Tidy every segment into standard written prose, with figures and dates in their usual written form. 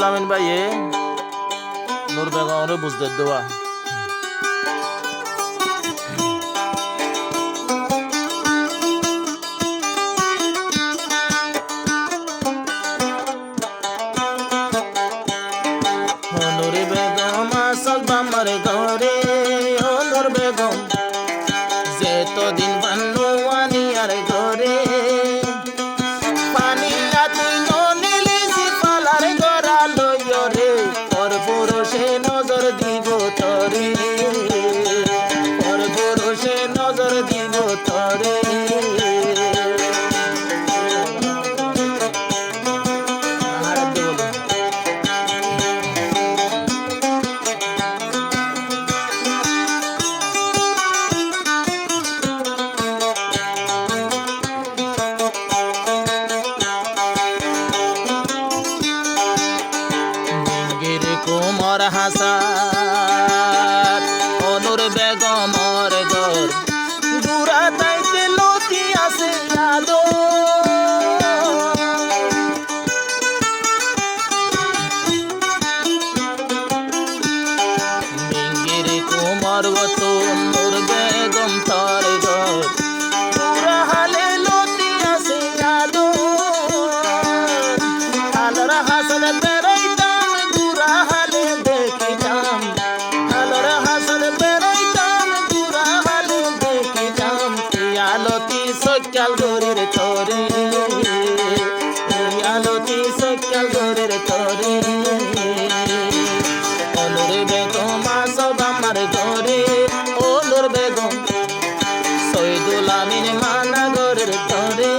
আমিন ভাইয়ে নূর বেগমরে বুঝতে দেওয়া নূর বেগম আসল বামার ঘরে ও নূর বেগম যে তো দিন বান্নু আনিয়ার ঘরে পানি তুই নিলিছি পালার গড়া লইয় রে পর পুরুষে নজর দিব তরে পর পুরুষে নজর দিব তরে কুমর হাসান অনুর বেগমর ঘর দূরা তাইতে লতি আছে আদো মিঙ্গির কুমর গতো নূর বেগম তর ঘর দূরা হালে লতি আছে আদো আলোর হাসান বেরাইতাম দূরা হালে দেখিতাম আলোর হাসান বেরাইতাম দূরা হালে দেখিতাম আলতি সকাল গরের তরে আলতি সকাল গরের তরে অনুর বেগম আসব আমার ঘরে অনুর বেগম সৈদুল আমিন মানা গরের তরে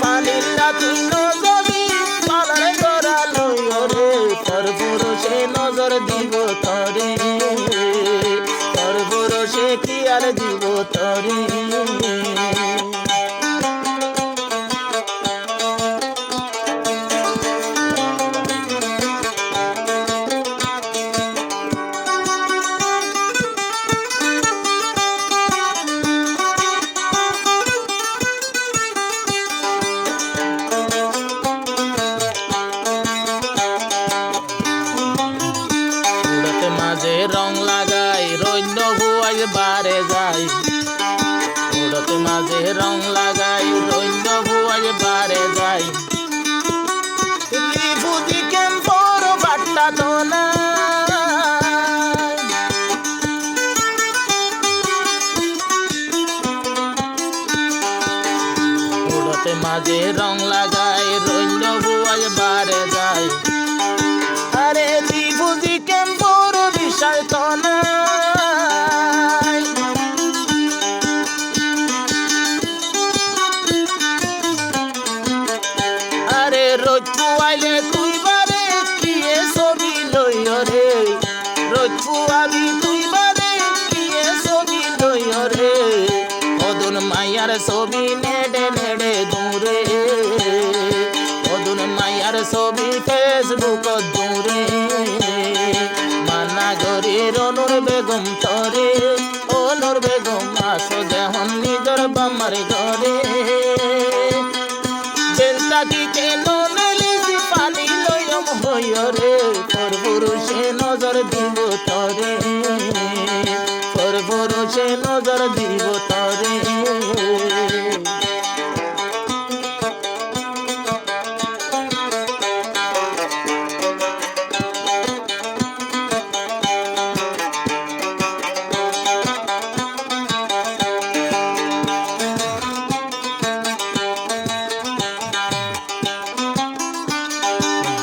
পানিরা তুই নজবি পালার গড়া লইয় রে পর পুরুষে নজর দিব তরে পর পুরুষে কি আর দিব তরে মাঝে রং লাগাই রৈন্য ভুয়াই বারে যাই উড়তে মাঝে রং লাগাই রৈন্য ভুয়াই বারে যাই বুঝি কেম বড় বাট্টা তো না উড়তে মাঝে রং লাগাই রৈন্য ভুয়াই বারে যাই আরে বুঝি কেম বড় বিষয় তো নাই আরে রোজ পুয়াইলে তুই বারে কিয়ে ছবি লইয় রে রোজ পুয়াবি তুই বারে কিয়ে ছবি লইয় রে অদুন মাইয়ার ছবি নেড়ে নেড়ে দূরে অদুন মাইয়ার ছবি ফেসবুক দূরে মানা গরির অনুর বেগম তরে অনুর বেগম আসো যেহন নিজর বামার ঘরে বেলটা দিতে নিলিছি পানি লয়ম হইয় রে পর পুরুষে নজর দিব তরে পর পুরুষে নজর দিব তরে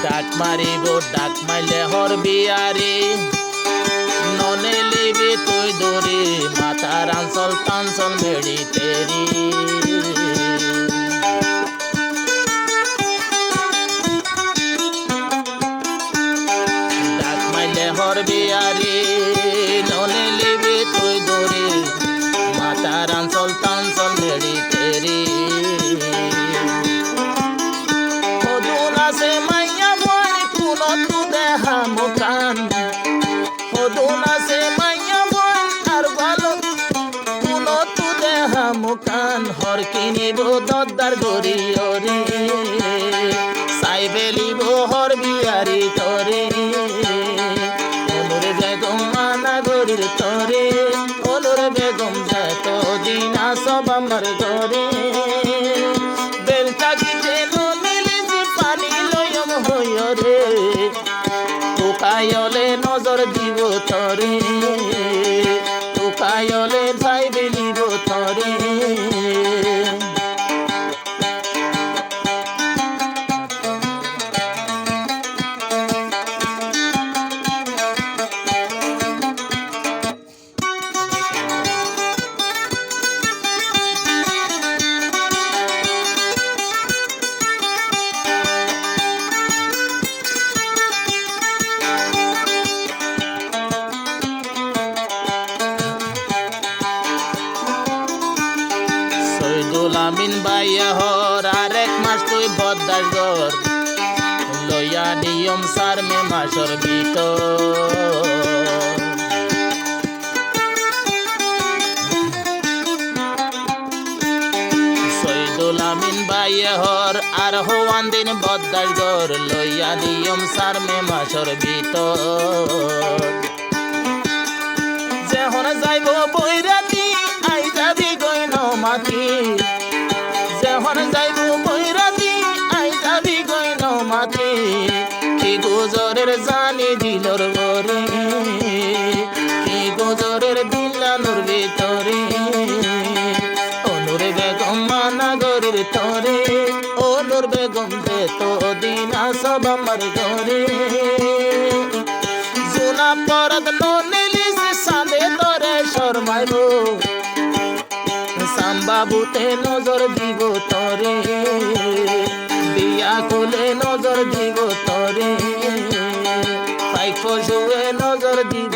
ডাক মারিব ডাক মাইলে হর বিয়ারে ননে লিবি তুই দূরে মাথার আঞ্চল টাঞ্চল মেড়ি তেরি ডাক মাইলে হর বিয়ারে ননে লিবি তুই দূরে মাথার আঞ্চল টাঞ্চল মেড়ি তেরি আছে মাইয়া বই কোন তু দেহা মুখান হদুন আছে মাইয়া বই আর ভালো কোন তু দেহা মুখান হর কিনিব দদ্দার গরিয়রে ভাই বেলিব হর বিয়ারি তরে ওলুর বেগম মানা গরির তরে ওলুর বেগম যত দিন সব আমার ঘরে বেল থাকিতে নিলে যে পানি লয়ম হইয় রে তোকায়লে নজর দিব তরে তোকায়লে ভাই বেলিব তরে আমিন বাইয়া হর আর এক মাস তুই বদাস গর লইয়া নিয়ম সার মে মাসর ভিতর সৈদুল আমিন বাইয়া হর আর হওয়ান দিন বদাস গর লইয়া নিয়ম সার মে মাসর ভিতর যখন যাইব বৈরাতি আই যাবি গইন মাতি যখন যাইব বৈরাতি আই যাবি গইন মাতি কি গুজরের জানি দিলর গরে কি গুজরের দিলানোর ভিতরে অনুর বেগম মানা গরির তরে অনুর বেগম দে তো দিন সব আমার ঘরে জুনা পরদ ননেলি সাদে তরে শর্মাইব সাম্বাবুতে নজর দিব তরে বিয়া খুলে নজর দিব তরে পাইক শুয়ে নজর দিব